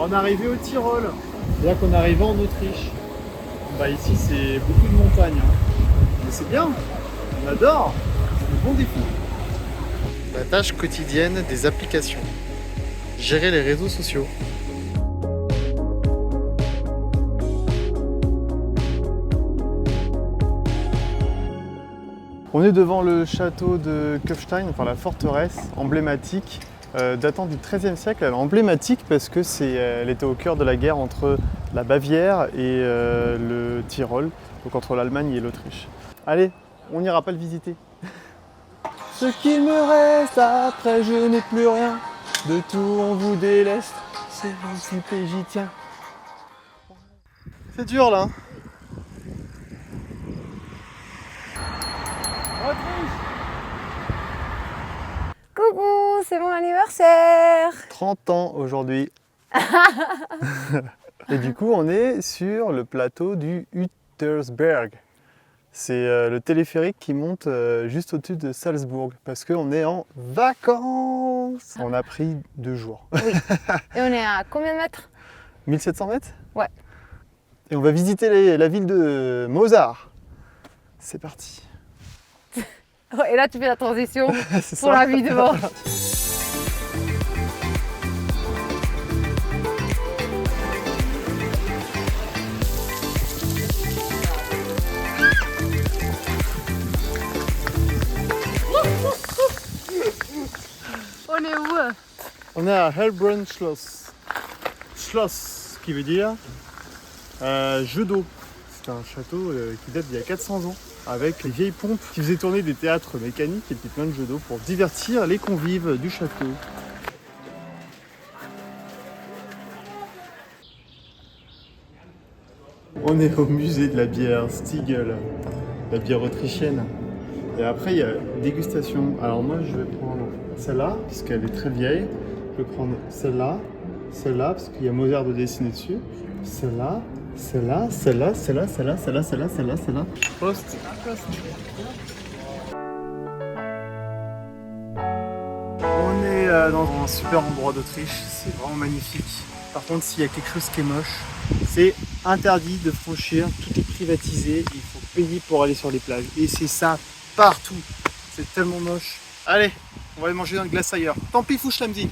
On est arrivé au Tyrol, c'est-à-dire qu'on est arrivé en Autriche. Bah ici c'est beaucoup de montagnes, hein. Mais c'est bien, on adore, c'est un bon défi. La tâche quotidienne des applications. Gérer les réseaux sociaux. On est devant le château de Kufstein, enfin la forteresse emblématique datant du XIIIe siècle. Elle est emblématique parce que elle était au cœur de la guerre entre la Bavière et le Tyrol, donc entre l'Allemagne et l'Autriche. Allez, on n'ira pas le visiter. Ce qu'il me reste après, je n'ai plus rien. De tout on vous déleste, c'est principe j'y tiens. C'est dur là. Coucou, c'est mon anniversaire. 30 ans aujourd'hui. Et du coup, on est sur le plateau du Untersberg. C'est le téléphérique qui monte juste au-dessus de Salzbourg parce qu'on est en vacances. On a pris 2 jours. Oui. Et on est à combien de mètres? 1700 mètres? Ouais. Et on va visiter la ville de Mozart. C'est parti. Et là, tu fais la transition C'est pour ça. la vidéo. On est où? On est à Hellbrunn Schloss. Schloss, qui veut dire jeu d'eau. C'est un château qui date d'il y a 400 ans, avec les vieilles pompes qui faisaient tourner des théâtres mécaniques et puis plein de jeux d'eau pour divertir les convives du château. On est au musée de la bière Stiegl, la bière autrichienne. Et après, il y a dégustation. Alors moi, je vais prendre celle-là, puisqu'elle est très vieille. Je vais prendre celle-là, parce qu'il y a Mozart de dessiné dessus. Celle-là, celle-là, celle-là, celle-là, celle-là, celle-là, celle-là, celle-là, celle-là. Prost. On est dans un super endroit d'Autriche, c'est vraiment magnifique. Par contre, s'il y a quelque chose qui est moche, c'est interdit de franchir, tout est privatisé, il faut payer pour aller sur les plages. Et c'est ça partout, c'est tellement moche. Allez, on va aller manger une glace ailleurs. Tant pis, fouche samedi.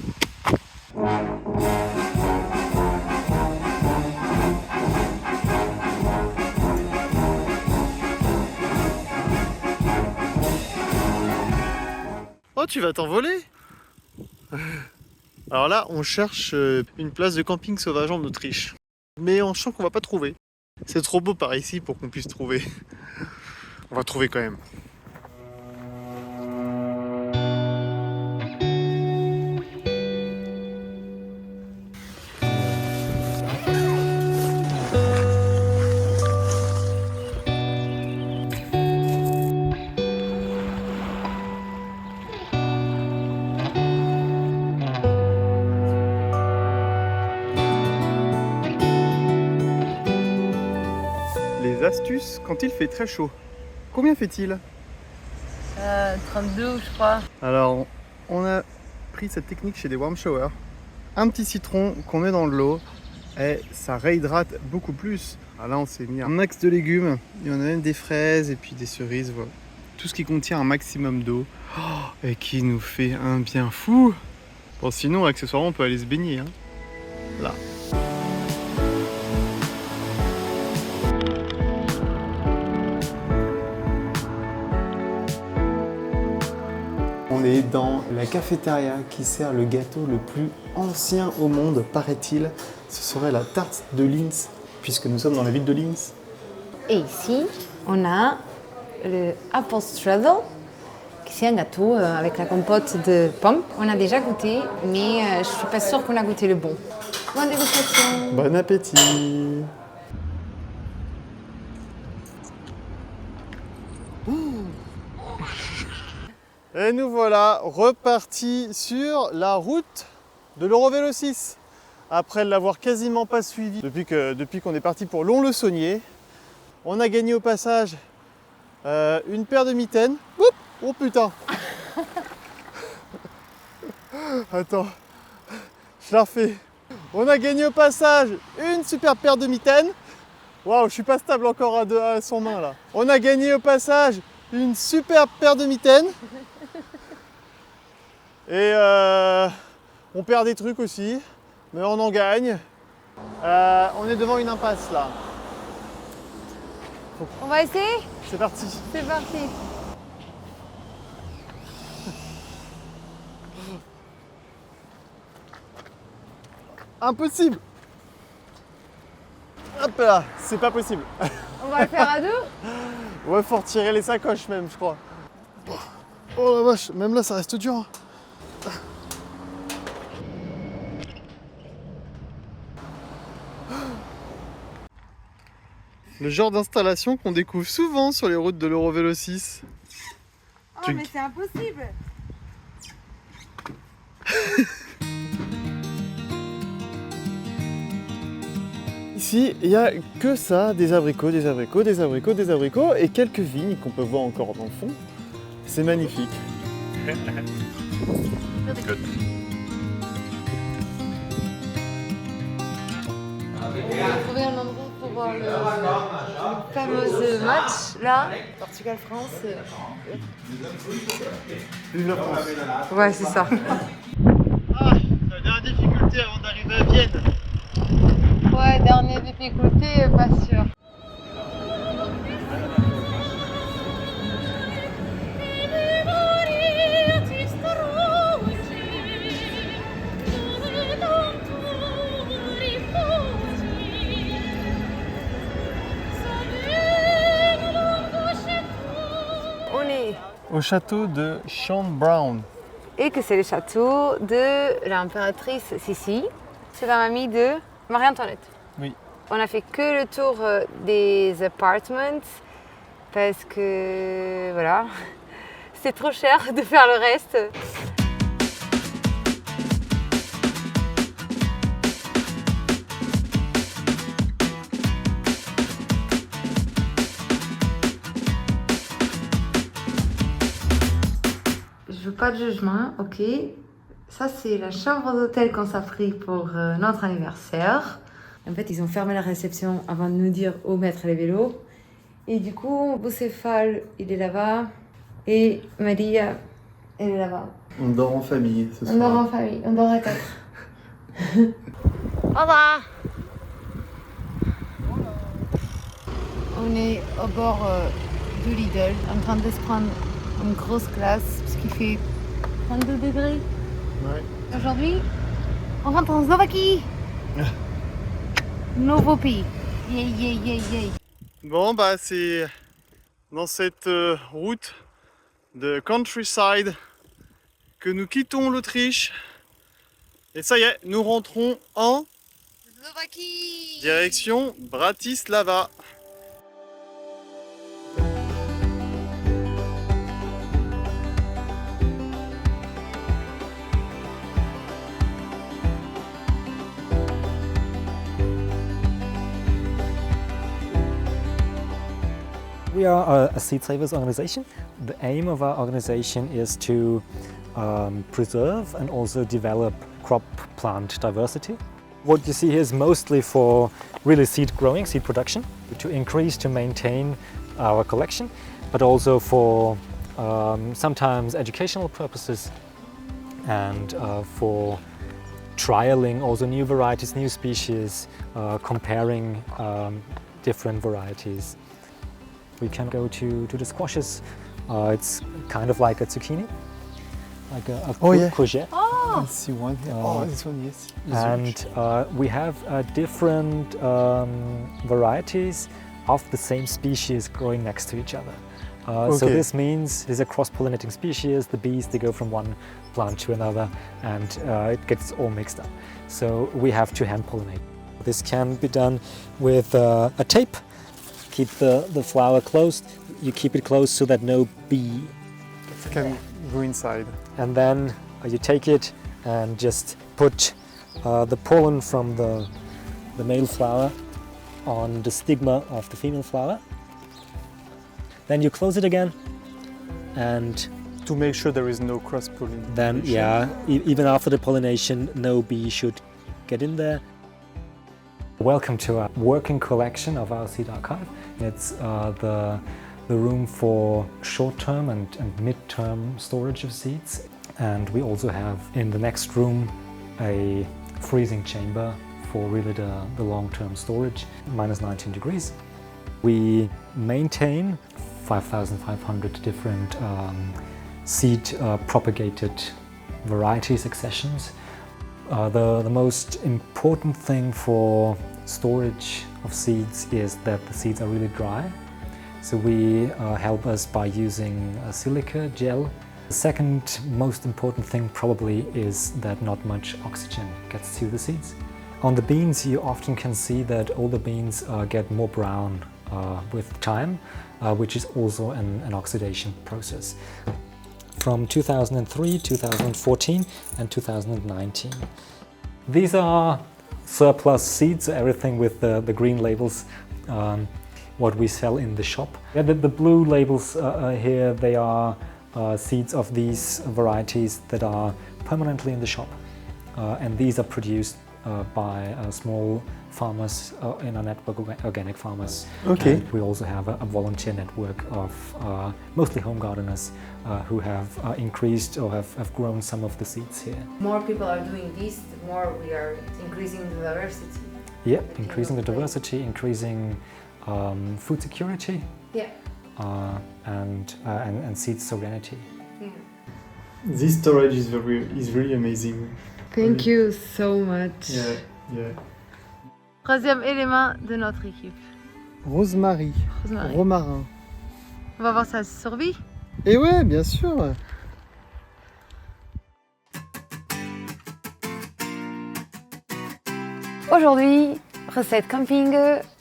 Oh, tu vas t'envoler? Alors là, on cherche une place de camping sauvage en Autriche. Mais on sent qu'on va pas trouver. C'est trop beau par ici pour qu'on puisse trouver. On va trouver quand même. Les astuces quand il fait très chaud. Combien fait-il? 32, je crois. Alors, on a pris cette technique chez des warm showers. Un petit citron qu'on met dans de l'eau et ça réhydrate beaucoup plus. Alors là, on s'est mis un max de légumes. Il y en a même des fraises et puis des cerises. Voilà. Tout ce qui contient un maximum d'eau et qui nous fait un bien fou. Bon, sinon, accessoirement, on peut aller se baigner. Hein. Là. On est dans la cafétéria qui sert le gâteau le plus ancien au monde, paraît-il. Ce serait la tarte de Linz, puisque nous sommes dans la ville de Linz. Et ici, on a le Apfelstrudel, qui c'est un gâteau avec la compote de pommes. On a déjà goûté, mais je ne suis pas sûre qu'on a goûté le bon. Bonne dégustation. Bon appétit. Et nous voilà repartis sur la route de l'Eurovélo 6. Après l'avoir quasiment pas suivi depuis qu'on est parti pour Lons-le-Saunier. On a gagné au passage une paire de mitaines. Oups, oh putain. Attends, je la refais. On a gagné au passage une super paire de mitaines. Waouh, je suis pas stable encore à son main là. On a gagné au passage une super paire de mitaines. Et on perd des trucs aussi, mais on en gagne. On est devant une impasse là. On va essayer? C'est parti. C'est parti. Impossible. Hop là, c'est pas possible. On va le faire à deux? Ouais, faut retirer les sacoches même, je crois. Oh la vache, même là ça reste dur. Hein. Le genre d'installation qu'on découvre souvent sur les routes de l'Eurovélo 6. Oh mais c'est impossible. Ici, il n'y a que ça, des abricots, des abricots, des abricots, des abricots et quelques vignes qu'on peut voir encore dans le fond. C'est magnifique. On a trouvé un endroit pour voir le fameux match là, Portugal-France. Vive la France. Ouais, c'est ça. Ah, la dernière difficulté avant d'arriver à Vienne. Ouais, dernière difficulté, pas sûr. On est Au château de Sean Brown. et que c'est le château de l'impératrice Sissi. C'est la mamie de Marie-Antoinette. Oui. On a fait que le tour des apartments parce que voilà, c'est trop cher de faire le reste. Je veux pas de jugement, ok. Ça c'est la chambre d'hôtel qu'on s'est pris pour notre anniversaire. En fait, ils ont fermé la réception avant de nous dire où mettre les vélos. Et du coup, Boucéphale, il est là-bas. Et Maria, elle est là-bas. On dort en famille ce soir. On dort en famille, on dort à 4. Au revoir. On est au bord du Lidl, en train de se prendre une grosse glace, parce qu'il fait 32 degrés. Ouais. Aujourd'hui, on rentre en Slovaquie. Nouveau pays. Yeah, yeah, yeah, yeah. Bon, bah c'est dans cette route de countryside que nous quittons l'Autriche. Et ça y est, nous rentrons en Slovaquie. direction Bratislava. We are a seed savers organization. The aim of our organization is to preserve and also develop crop plant diversity. What you see here is mostly for really seed growing, seed production, to increase, to maintain our collection, but also for sometimes educational purposes and for trialing also new varieties, new species, comparing different varieties. We can go to the squashes. It's kind of like a zucchini, like a courgette. I see one here. This one, yes. And we have different varieties of the same species growing next to each other. So this means there's a cross-pollinating species. The bees, they go from one plant to another, and it gets all mixed up. So we have to hand pollinate. This can be done with a tape. Keep the flower closed. You keep it closed so that no bee Can go inside. and then you take it and just put the pollen from the male flower on the stigma of the female flower. Then you close it again, and To make sure there is no cross-pollination. then even after the pollination, no bee should get in there. Welcome to a working collection of our seed archive. It's the room for short-term and mid-term storage of seeds. And we also have in the next room a freezing chamber for really the long-term storage, minus 19 degrees. We maintain 5,500 different seed propagated variety successions. The most important thing for storage of seeds is that the seeds are really dry. So we help us by using a silica gel. The second most important thing probably is that not much oxygen gets to the seeds. On the beans you often can see that all the beans get more brown with time, which is also an oxidation process. From 2003, 2014 and 2019. These are surplus seeds, so everything with the green labels, what we sell in the shop. Yeah, the blue labels here, they are seeds of these varieties that are permanently in the shop. And these are produced by small farmers in our network, organic farmers. Okay. And we also have a volunteer network of mostly home gardeners who have increased or have grown some of the seeds here. More people are doing this, the more we are increasing the diversity. Yeah, increasing the diversity, increasing food security, Yeah. and seed sovereignty. Yeah. This storage is really amazing. Thank you so much. Yeah. Troisième élément de notre équipe. Rosemary, Rosemary. romarin. On va voir sa survie. Et ouais, bien sûr. Aujourd'hui, recette camping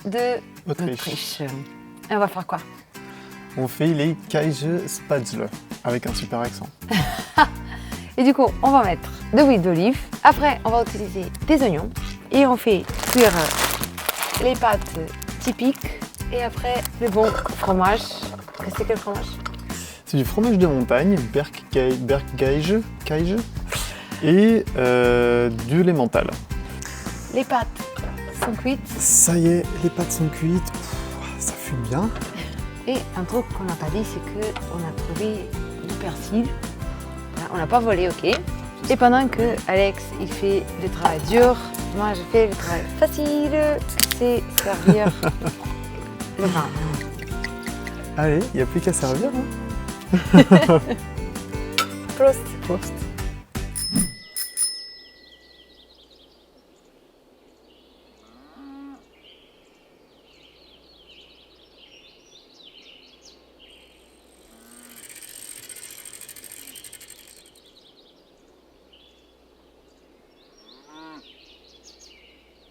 de Autriche. Et on va faire quoi? On fait les Käsespätzle avec un super accent. Et du coup, on va mettre de l'huile d'olive. Après, on va utiliser des oignons. Et on fait cuire les pâtes typiques. Et après, le bon fromage. C'est quel fromage? C'est du fromage de montagne, Bergkäse, et du Emmental. Les pâtes sont cuites. Ça y est, les pâtes sont cuites. Ça fume bien. Et un truc qu'on n'a pas dit, c'est qu'on a trouvé du persil. Voilà, on n'a pas volé, ok. Et pendant que Alex il fait le travail dur, moi je fais le travail facile, c'est servir le pain. Allez, il n'y a plus qu'à servir. Hein. Prost. Prost.